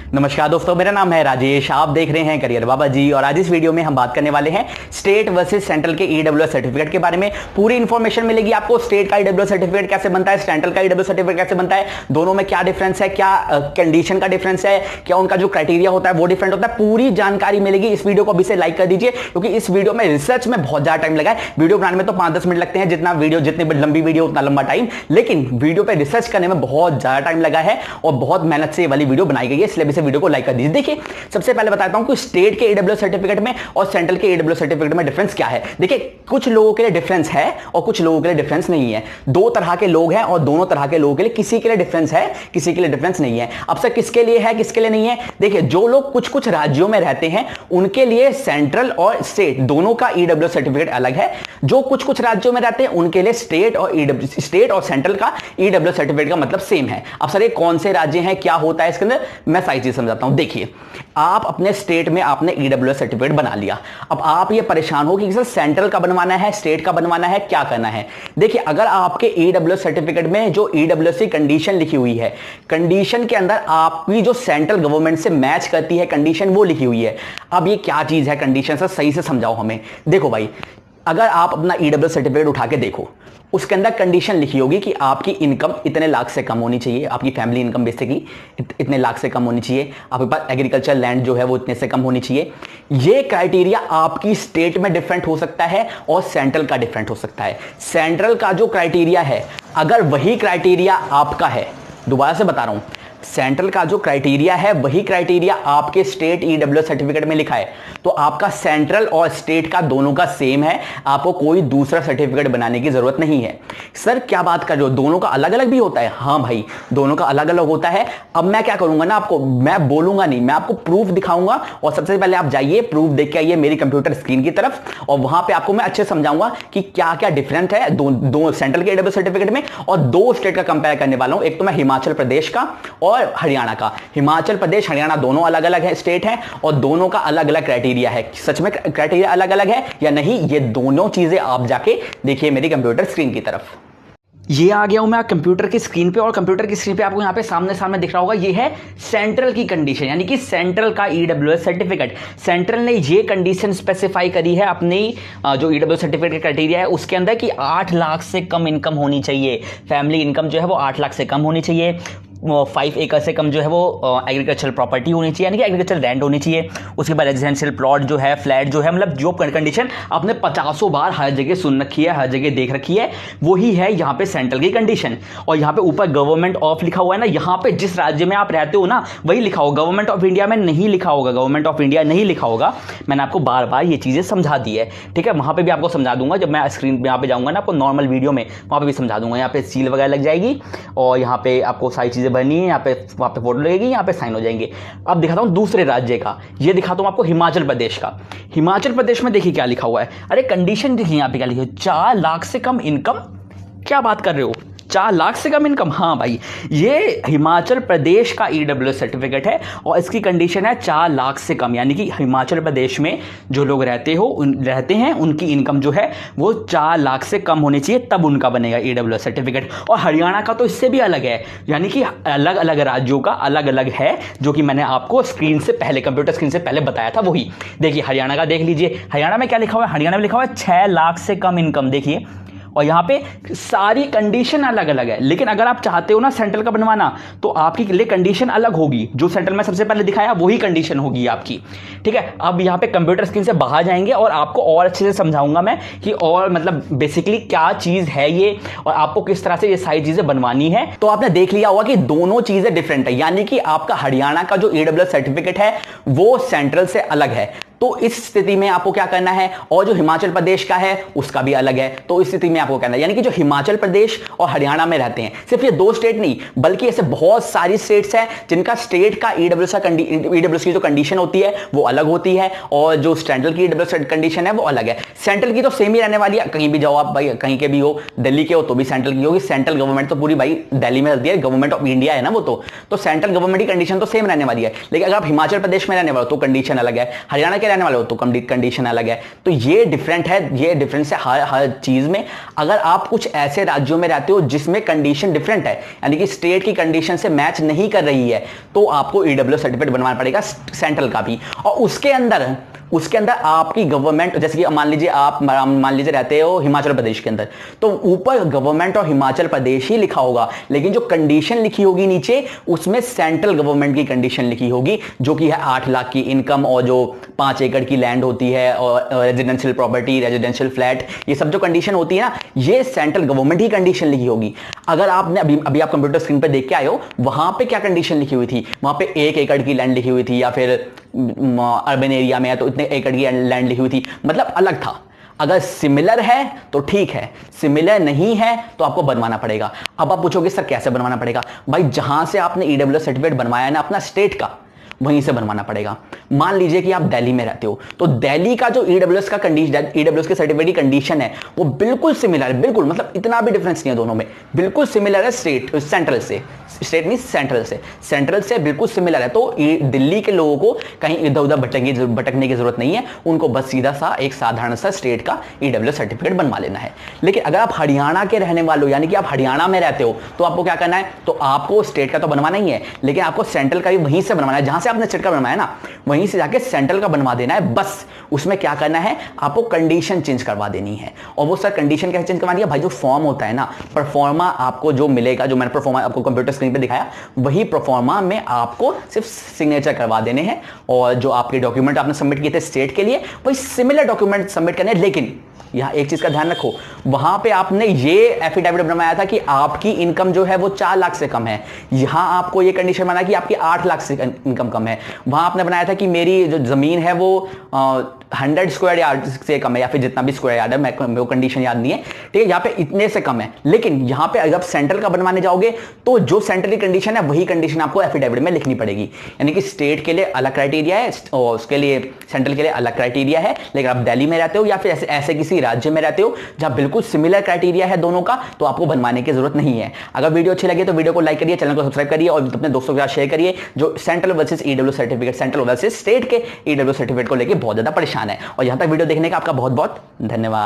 नमस्कार दोस्तों, मेरा नाम है राजेश। आप देख रहे हैं करियर बाबा जी और आज इस वीडियो में हम बात करने वाले हैं स्टेट वर्सेस सेंट्रल के ईडब्ल्यूएस सर्टिफिकेट के बारे में। पूरी इंफॉर्मेशन मिलेगी आपको। स्टेट का ईडब्ल्यूएस सर्टिफिकेट कैसे बनता है, सेंट्रल का ईडब्ल्यूएस सर्टिफिकेट कैसे बनता है, दोनों में क्या डिफरेंस है, क्या कंडीशन का डिफरेंस है, क्या उनका जो क्राइटेरिया होता है वो डिफरेंट होता है। पूरी जानकारी मिलेगी। इस वीडियो को अभी से लाइक कर दीजिए क्योंकि इस वीडियो में रिसर्च में बहुत ज्यादा टाइम लगा है। वीडियो बनाने में तो 5-10 मिनट लगते हैं, जितनी लंबी वीडियो उतना लंबा टाइम, लेकिन वीडियो पे रिसर्च करने में बहुत ज्यादा टाइम लगा है और बहुत मेहनत से ये वाली वीडियो बनाई गई है, इसलिए इस वीडियो को लाइक कर दीजिए। देखिए, सबसे पहले बताता हूं कि स्टेट के ईडब्ल्यूएस सर्टिफिकेट में और सेंट्रल के ईडब्ल्यूएस सर्टिफिकेट में डिफरेंस क्या है। देखिए, कुछ लोगों के लिए डिफरेंस है और कुछ लोगों के लिए डिफरेंस नहीं है। दो तरह के लोग हैं और दोनों तरह के लोगों के लिए किसी के लिए डिफरेंस है, किसी के लिए डिफरेंस नहीं है। अब सर किसके लिए है, किसके लिए नहीं है? देखिए, जो लोग कुछ कुछ राज्यों में रहते हैं उनके लिए सेंट्रल और स्टेट दोनों का ईडब्ल्यूएस सर्टिफिकेट अलग है। जो कुछ कुछ राज्यों में रहते हैं उनके लिए स्टेट और सेंट्रल का ईडब्ल्यूएस सर्टिफिकेट का मतलब सेम है। अब सर ये कौन से राज्य हैं, क्या होता है इसके अंदर, मैं सारी चीज समझाता हूं। देखिए, आप अपने स्टेट में आपने ईडब्ल्यूएस सर्टिफिकेट बना लिया। अब आप ये परेशान हो कि सर सेंट्रल का बनवाना है, स्टेट का बनवाना है, क्या करना है। देखिए, अगर आपके ईडब्ल्यूएस सर्टिफिकेट में जो ईडब्ल्यूएस की कंडीशन लिखी हुई है, कंडीशन के अंदर आपकी जो सेंट्रल गवर्नमेंट से मैच करती है कंडीशन, वो लिखी हुई है। अब ये क्या चीज है कंडीशन, सर सही से समझाओ हमें। देखो भाई, अगर आप अपना ईडब्ल्यूएस सर्टिफिकेट उठा के देखो, उसके अंदर कंडीशन लिखी होगी कि आपकी इनकम इतने लाख से कम होनी चाहिए, आपकी फैमिली इनकम बेसिकली इतने लाख से कम होनी चाहिए, आपके पास एग्रीकल्चर लैंड जो है वो इतने से कम होनी चाहिए। ये क्राइटेरिया आपकी स्टेट में डिफरेंट हो सकता है और सेंट्रल का डिफरेंट हो सकता है। सेंट्रल का जो क्राइटेरिया है, अगर वही क्राइटेरिया आपका है, दोबारा से बता रहा हूं, सेंट्रल का जो क्राइटेरिया है वही क्राइटेरिया आपके स्टेट ईडब्ल्यूएस सर्टिफिकेट में लिखा है, तो आपका सेंट्रल और स्टेट का दोनों का सेम है, आपको कोई दूसरा सर्टिफिकेट बनाने की जरूरत नहीं है। सर क्या बात कर रहे हो, दोनों का अलग अलग भी होता है? हाँ भाई, दोनों का अलग अलग होता है। अब मैं क्या करूंगा ना, आपको मैं बोलूंगा नहीं, मैं आपको प्रूफ दिखाऊंगा और सबसे पहले आप जाइए प्रूफ देख के आइए मेरी कंप्यूटर स्क्रीन की तरफ और वहां पर आपको मैं अच्छे समझाऊंगा कि क्या क्या डिफरेंट है दो सेंट्रल के ईडब्ल्यूएस सर्टिफिकेट में और दो स्टेट का कंपेयर करने वाला हूं। एक तो मैं हिमाचल प्रदेश का और हरियाणा का। हिमाचल प्रदेश हरियाणा दोनों अलग अलग है स्टेट हैं और दोनों का अलग अलग क्राइटेरिया है। सच में क्राइटेरिया अलग अलग है या नहीं, ये दोनों चीजें आप जाके देखिए मेरी कंप्यूटर स्क्रीन की तरफ। ये आ गया हूं मैं कंप्यूटर की स्क्रीन पे और कंप्यूटर की स्क्रीन पे आपको यहां पे सामने सामने दिख रहा होगा, ये है सेंट्रल की कंडीशन, यानी कि सेंट्रल का ईडब्ल्यूएस सर्टिफिकेट। सेंट्रल ने ये कंडीशन स्पेसिफाई करी है अपनी जो ईडब्ल्यूएस सर्टिफिकेट का क्राइटेरिया है उसके अंदर कि 8 लाख से कम इनकम होनी चाहिए, फैमिली इनकम जो है वो 8 लाख से कम होनी चाहिए, 5 एकड़ से कम जो है वो एग्रीकल्चरल प्रॉपर्टी होनी चाहिए, यानी कि एग्रीकल्चरल लैंड होनी चाहिए। उसके बाद रेजिडेंशियल प्लॉट जो है, फ्लैट जो है, मतलब जो कंडीशन आपने 50 बार हर जगह सुन रखी है, हर जगह देख रखी है, वही है यहाँ पे सेंट्रल की कंडीशन। और यहाँ पे ऊपर गवर्नमेंट ऑफ लिखा हुआ है ना, यहाँ पे जिस राज्य में आप रहते हो ना वही लिखा होगा, गवर्नमेंट ऑफ इंडिया में नहीं लिखा होगा, गवर्नमेंट ऑफ इंडिया नहीं लिखा होगा। मैंने आपको बार बार ये चीजें समझा दी है, ठीक है। वहां पर भी आपको समझा दूंगा, जब मैं स्क्रीन यहाँ पे जाऊंगा ना आपको नॉर्मल वीडियो में, वहां पर भी समझा दूंगा। यहाँ पे सील वगैरह लग जाएगी और यहाँ पे आपको सारी चीजें भरनी है, यहाँ पे वहां पे फोटो लगेगी, यहाँ पे साइन हो जाएंगे। अब दिखाता हूं दूसरे राज्य का, ये दिखाता हूं आपको हिमाचल प्रदेश का। हिमाचल प्रदेश में देखिए क्या लिखा हुआ है, अरे कंडीशन देखिए यहाँ पे क्या लिखा है, 4 लाख से कम इनकम। क्या बात कर रहे हो, 4 लाख से कम इनकम? हाँ भाई, ये हिमाचल प्रदेश का ईडब्ल्यूएस सर्टिफिकेट है और इसकी कंडीशन है 4 लाख से कम, यानी कि हिमाचल प्रदेश में जो लोग रहते हैं उनकी इनकम जो है वो 4 लाख से कम होनी चाहिए, तब उनका बनेगा ईडब्ल्यूएस सर्टिफिकेट। और हरियाणा का तो इससे भी अलग है, यानी कि अलग अलग राज्यों का अलग अलग है, जो कि मैंने आपको स्क्रीन से पहले, कंप्यूटर स्क्रीन से पहले बताया था वही। देखिए हरियाणा का देख लीजिए, हरियाणा में क्या लिखा हुआ है, हरियाणा में लिखा हुआ है 6 लाख से कम इनकम। देखिए, और यहां पे सारी कंडीशन अलग अलग है, लेकिन अगर आप चाहते हो ना सेंट्रल का बनवाना तो आपकी लिए कंडीशन अलग होगी, जो सेंट्रल में सबसे पहले दिखाया वही कंडीशन होगी आपकी, ठीक है। अब यहां पे कंप्यूटर स्क्रीन से बाहर जाएंगे और आपको और अच्छे से समझाऊंगा मैं कि और मतलब बेसिकली क्या चीज है ये और आपको किस तरह से ये सारी चीजें बनवानी है। तो आपने देख लिया होगा कि दोनों चीजें डिफरेंट है, यानी कि आपका हरियाणा का जो ईडब्ल्यूएस सर्टिफिकेट है वो सेंट्रल से अलग है। तो इस स्थिति में आपको क्या करना है, और जो हिमाचल प्रदेश का है उसका भी अलग है, तो इस स्थिति में आपको करना है, यानी कि जो हिमाचल प्रदेश और हरियाणा में रहते हैं, सिर्फ ये 2 स्टेट नहीं बल्कि ऐसे बहुत सारी स्टेट्स हैं जिनका स्टेट का ईडब्ल्यूएस की जो कंडीशन होती है वो अलग होती है और जो सेंट्रल की ईडब्ल्यूएस कंडीशन है वो अलग है। सेंट्रल की तो सेम ही रहने वाली है, कहीं भी जाओ आप भाई, कहीं के भी हो, दिल्ली के हो तो भी सेंट्रल की होगी। सेंट्रल गवर्नमेंट तो पूरी भाई दिल्ली में रहती है, गवर्नमेंट ऑफ इंडिया है ना वो, तो सेंट्रल गवर्नमेंट की कंडीशन तो सेम रहने वाली है। लेकिन अगर आप हिमाचल प्रदेश में रहने वाले हो तो कंडीशन अलग है, हरियाणा के के रहने वाले हो तो कंडीशन अलग है। तो ये डिफरेंट है, ये डिफरेंस है हर चीज में। अगर आप कुछ ऐसे राज्यों में रहते हो जिसमें कंडीशन डिफरेंट है, यानी कि स्टेट की कंडीशन से मैच नहीं कर रही है, तो आपको ईडब्ल्यूएस सर्टिफिकेट बनवाना पड़ेगा सेंट्रल का भी। और उसके अंदर आपकी गवर्नमेंट, जैसे कि मान लीजिए रहते हो हिमाचल प्रदेश के अंदर, तो ऊपर गवर्नमेंट और हिमाचल प्रदेश ही लिखा होगा, लेकिन जो कंडीशन लिखी होगी नीचे उसमें सेंट्रल गवर्नमेंट की कंडीशन लिखी होगी, जो कि है 8 लाख की इनकम और जो 5 एकड़ की लैंड होती है और रेजिडेंशियल प्रॉपर्टी, रेजिडेंशियल फ्लैट, ये सब जो कंडीशन होती है ना, ये सेंट्रल गवर्नमेंट ही कंडीशन लिखी होगी। अगर आपने अभी आप कंप्यूटर स्क्रीन पे देख के आए हो, वहां पे क्या कंडीशन लिखी हुई थी, वहां पे 1 एकड़ की लैंड लिखी हुई थी, या फिर अर्बन एरिया में है तो इतने एकड़ की लैंड लिखी हुई थी, मतलब अलग था। अगर सिमिलर है तो ठीक है, सिमिलर नहीं है तो आपको बनवाना पड़ेगा। अब आप पूछोगे सर कैसे बनवाना पड़ेगा? भाई जहां से आपने ईडब्ल्यूएस सर्टिफिकेट बनवाया ना अपना स्टेट का, वहीं से बनवाना पड़ेगा। मान लीजिए कि आप दिल्ली में रहते हो, तो दिल्ली का जो ईडब्ल्यूएस का कंडीशन, ईडब्ल्यूएस के सर्टिफिकेट की कंडीशन है वो बिल्कुल सिमिलर है, बिल्कुल, मतलब इतना भी डिफरेंस नहीं है दोनों में, बिल्कुल सिमिलर है सेंट्रल से, स्टेट नहीं सेंट्रल से बिल्कुल सिमिलर है। तो दिल्ली के लोगों को कहीं इधर उधर भटकने की जरूरत नहीं है, उनको बस सीधा सा एक साधारण सा स्टेट का ईडब्ल्यूएस सर्टिफिकेट बनवा लेना है। लेकिन अगर आप हरियाणा के रहने वाले हो, यानी कि आप हरियाणा में रहते हो, तो आपको क्या करना है, तो आपको स्टेट का तो बनवाना ही है, लेकिन आपको सेंट्रल का भी वहीं से बनवाना है, जहां से आपने स्टेट का बनवाया ना, वहीं से जाके सेंट्रल का बनवा देना है। बस उसमें क्या करना है, आपको कंडीशन चेंज करवा देनी है। और वो सर कंडीशन कैसे चेंज करवानी है? भाई जो फॉर्म होता है ना, परफॉर्मा आपको जो मिलेगा, जो मैंने परफॉर्मा आपको कंप्यूटर स्क्रीन पे दिखाया, वही परफॉर्मा में आपको सिर्फ सिग्नेचर करवा देने हैं, और जो आपके डॉक्यूमेंट आपने सबमिट किए थे स्टेट के लिए, वही सिमिलर डॉक्यूमेंट सबमिट करने हैं। लेकिन यहां एक चीज का ध्यान रखो, वहां पे आपने ये एफिडेविट बनवाया था कि आपकी इनकम जो है वो 4 लाख से कम है, यहां आपको ये कंडीशन बनाया कि आपकी 8 लाख से इनकम कम है। वहां आपने बनाया था कि मेरी जो जमीन है वो 100 स्क्वायर यार्ड से कम है, या फिर जितना भी स्क्वायर यार्ड है, मेरे को कंडीशन याद नहीं है, ठीक है, यहाँ पे इतने से कम है। लेकिन यहाँ पे अगर सेंट्रल का बनवाने जाओगे तो जो सेंट्रल की कंडीशन है वही कंडीशन आपको एफिडेविट में लिखनी पड़ेगी, यानी कि स्टेट के लिए अलग क्राइटेरिया है और उसके लिए सेंट्रल के लिए अलग क्राइटेरिया है। लेकिन आप दिल्ली में रहते हो या फिर ऐसे किसी राज्य में रहते हो जहां बिल्कुल सिमिलर क्राइटेरिया है दोनों का, तो आपको बनवाने की जरूरत नहीं है। अगर वीडियो अच्छी लगे तो वीडियो को लाइक करिए, चैनल को सब्सक्राइब करिए और अपने दोस्तों के साथ शेयर करिए जो central versus EWS certificate, central versus state के ईडब्ल्यूएस सर्टिफिकेट को लेकर बहुत ज्यादा परेशान है। और यहां तक वीडियो देखने का आपका बहुत बहुत धन्यवाद।